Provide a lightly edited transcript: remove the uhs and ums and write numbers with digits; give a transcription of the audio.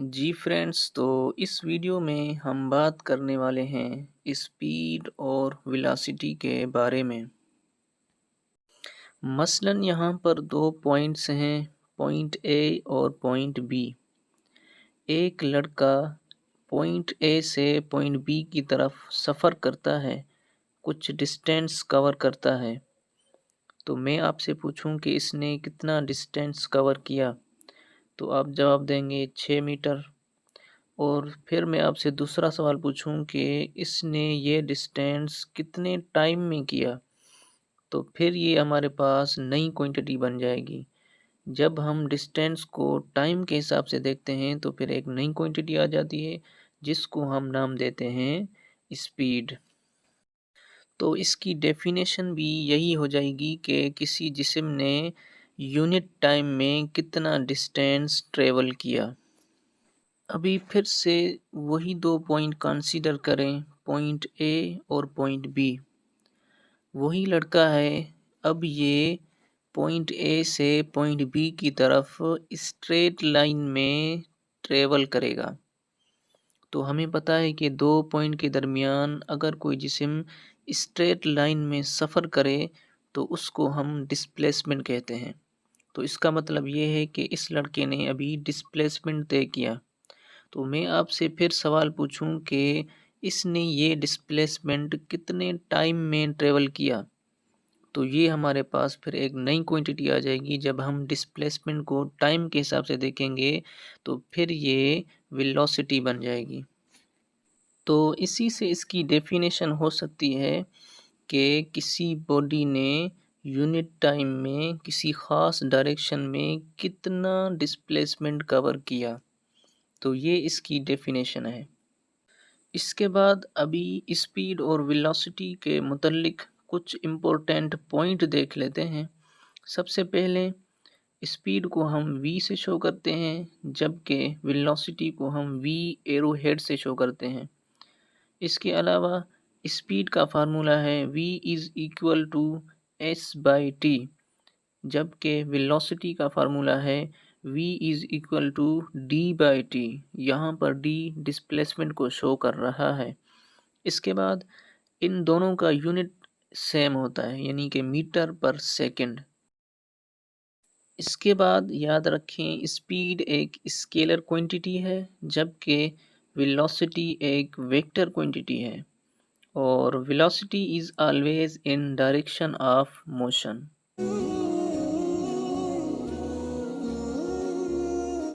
जी friends, तो इस video में हम बात करने वाले हैं स्पीड और वेलोसिटी के बारे में। मसलन यहाँ पर दो पॉइंट्स हैं, पॉइंट ए और पॉइंट बी। एक लड़का पॉइंट ए से पॉइंट बी की तरफ सफ़र करता है, कुछ डिस्टेंस कवर करता है। तो मैं आपसे पूछूं कि इसने कितना डिस्टेंस कवर किया, तो आप जवाब देंगे 6 मीटर। और फिर मैं आपसे दूसरा सवाल पूछूं कि इसने ये डिस्टेंस कितने टाइम में किया, तो फिर ये हमारे पास नई क्वांटिटी बन जाएगी। जब हम डिस्टेंस को टाइम के हिसाब से देखते हैं तो फिर एक नई क्वांटिटी आ जाती है जिसको हम नाम देते हैं स्पीड। तो इसकी डेफिनेशन भी यही हो जाएगी कि किसी जिस्म ने यूनिट टाइम में कितना डिस्टेंस ट्रेवल किया। अभी फिर से वही दो पॉइंट कंसीडर करें, पॉइंट ए और पॉइंट बी। वही लड़का है, अब ये पॉइंट ए से पॉइंट बी की तरफ स्ट्रेट लाइन में ट्रेवल करेगा। तो हमें पता है कि दो पॉइंट के दरमियान अगर कोई जिस्म स्ट्रेट लाइन में सफ़र करे तो उसको हम डिस्प्लेसमेंट कहते हैं। तो इसका मतलब ये है कि इस लड़के ने अभी डिस्प्लेसमेंट तय किया। तो मैं आपसे फिर सवाल पूछूं कि इसने ये डिस्प्लेसमेंट कितने टाइम में ट्रेवल किया, तो ये हमारे पास फिर एक नई क्वांटिटी आ जाएगी। जब हम डिस्प्लेसमेंट को टाइम के हिसाब से देखेंगे तो फिर ये वेलोसिटी बन जाएगी। तो इसी से इसकी डेफिनेशन हो सकती है कि किसी बॉडी ने यूनिट टाइम में किसी ख़ास डायरेक्शन में कितना डिस्प्लेसमेंट कवर किया। तो ये इसकी डेफिनेशन है। इसके बाद अभी स्पीड और वेलोसिटी के मुतल्लिक कुछ इम्पोर्टेंट पॉइंट देख लेते हैं। सबसे पहले स्पीड को हम v से शो करते हैं, जबकि वेलोसिटी को हम v एरो हेड से शो करते हैं। इसके अलावा स्पीड का फार्मूला है v is equal to s by T, जबकि वेलोसिटी का फार्मूला है v is equal to D by T. यहाँ पर d डिस्प्लेसमेंट को शो कर रहा है। इसके बाद इन दोनों का यूनिट सेम होता है, यानी कि मीटर पर सेकंड। इसके बाद याद रखें स्पीड एक स्केलर क्वांटिटी है, जबकि वेलोसिटी एक वेक्टर क्वांटिटी है और velocity is always in direction of motion.